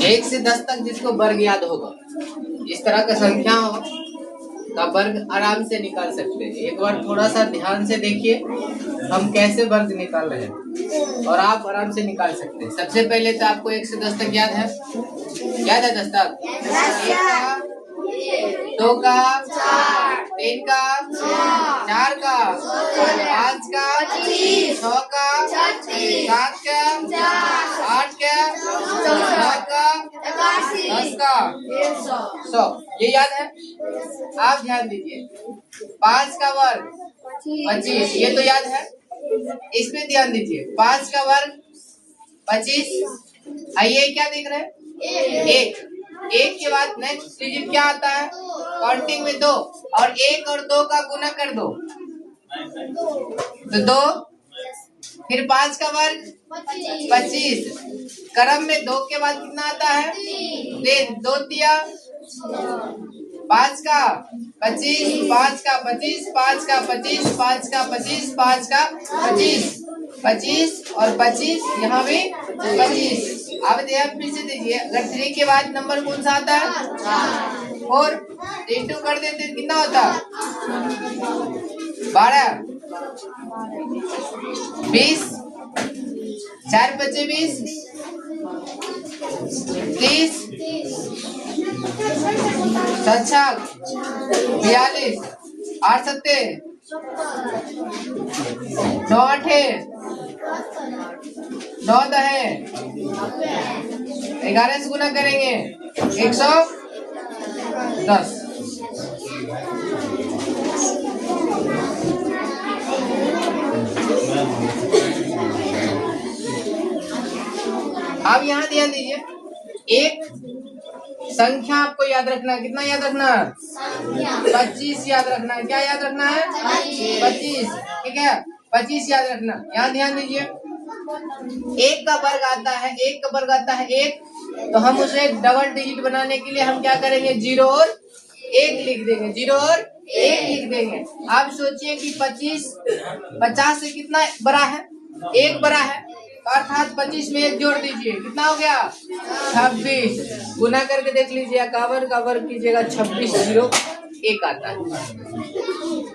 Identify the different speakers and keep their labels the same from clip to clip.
Speaker 1: 1 से 10 तक जिसको वर्ग याद होगा, इस तरह का संख्या हो का वर्ग आराम से निकाल सकते हैं। एक बार थोड़ा सा ध्यान से देखिए हम कैसे वर्ग निकाल रहे हैं और आप आराम से निकाल सकते हैं। सबसे पहले तो आपको 1 से 10 तक याद है? याद है 10 तक? 1 का, 2 का, 3 का, 4 का, 5 का, 6 का, 7 का, 8 का, 9 का, 10 का, 100। ये याद है? आप ध्यान दीजिए। 5 का वर्ग 25, ये तो याद है। इसमें ध्यान दीजिए। 5 का वर्ग 25। आइए क्या देख रहे हैं? 1। 1 के बाद नेक्स्ट डिजिट क्या आता है? काउंटिंग में 2, और 1 और 2 का गुना कर दो तो 2। फिर 5 का वर्ग 25। क्रम में 2 के बाद कितना आता है? 3। 2 तिया 5 का 25, 5 का 25, 5 का 25, 5 का 25, 5 का 25, 25 और 25, यहाँ भी 25। अब ध्यान फिर से दीजिए। अगर 3 के बाद नंबर कौन सा आता है? 4। इंटू कर देते कितना होता? 12, 20, 4 बचे 20, 30, 7 42, 8 7 9 8 9 10, 11 से गुना करेंगे 110। अब यहाँ ध्यान दीजिए। एक संख्या आपको याद रखना है। कितना याद रखना है? 25 याद रखना है। क्या याद रखना है? 25। ठीक है, 25 याद रखना। यहाँ ध्यान दीजिए। 1 का वर्ग आता है, 1 का वर्ग आता है 1, तो हम उसे डबल डिजिट बनाने के लिए हम क्या करेंगे? 0 और 1 लिख देंगे। 0 और 1 लिख देंगे। आप सोचिए कि 25 50 से कितना बड़ा है? 1 बड़ा है, अर्थात 25 में 1 जोड़ दीजिए, कितना हो गया? 26। गुना करके देख लीजिए, कावर का वर्ग कीजिएगा 26 0 1 आता है।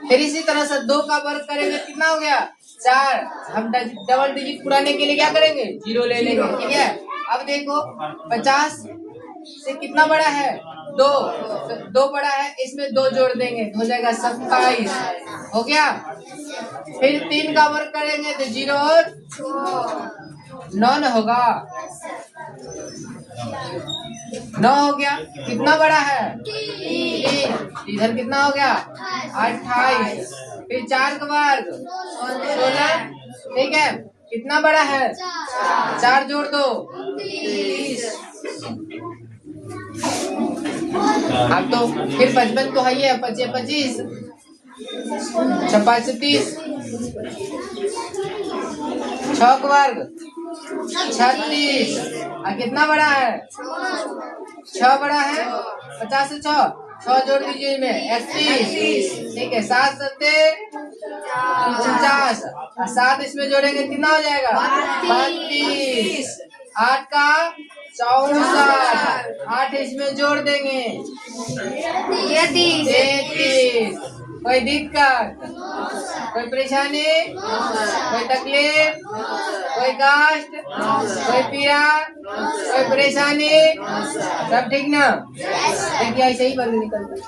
Speaker 1: फिर इसी तरह से 2 का वर्ग करेंगे, कितना हो गया? 4। हम डबल डिजिट पुराने के लिए क्या करेंगे? 0 ले लेंगे। ठीक है, अब देखो 50 से कितना बड़ा है? 2। 2 बड़ा है, इसमें 2 जोड़ देंगे, हो जाएगा 27। हो गया। फिर 3 का वर्ग करेंगे तो 0 और 9 न होगा। 9 हो गया। कितना बड़ा है? 3। इधर कितना हो गया? 28। फिर 4 का वर्ग 16। ठीक है, कितना बड़ा है? 4 जोड़ दो 30। अब तो फिर 55 तो है ही है। 25 5 30। 6 का वर्ग 36। कितना बड़ा है? 6 बड़ा है। 50 से 6 जोड़ दीजिए इसमें 31। ठीक है, 7 7 49, 7 इसमें जोड़ेंगे कितना हो जाएगा? 32। 8 का 64, 8 इसमें जोड़ देंगे 33। कोई दिक्कत, कोई परेशानी, कोई तकलीफ, कोई कष्ट, कोई पीड़ा, कोई परेशानी? सब ठीक ना? देखिए ऐसे ही वर्ग निकलता है।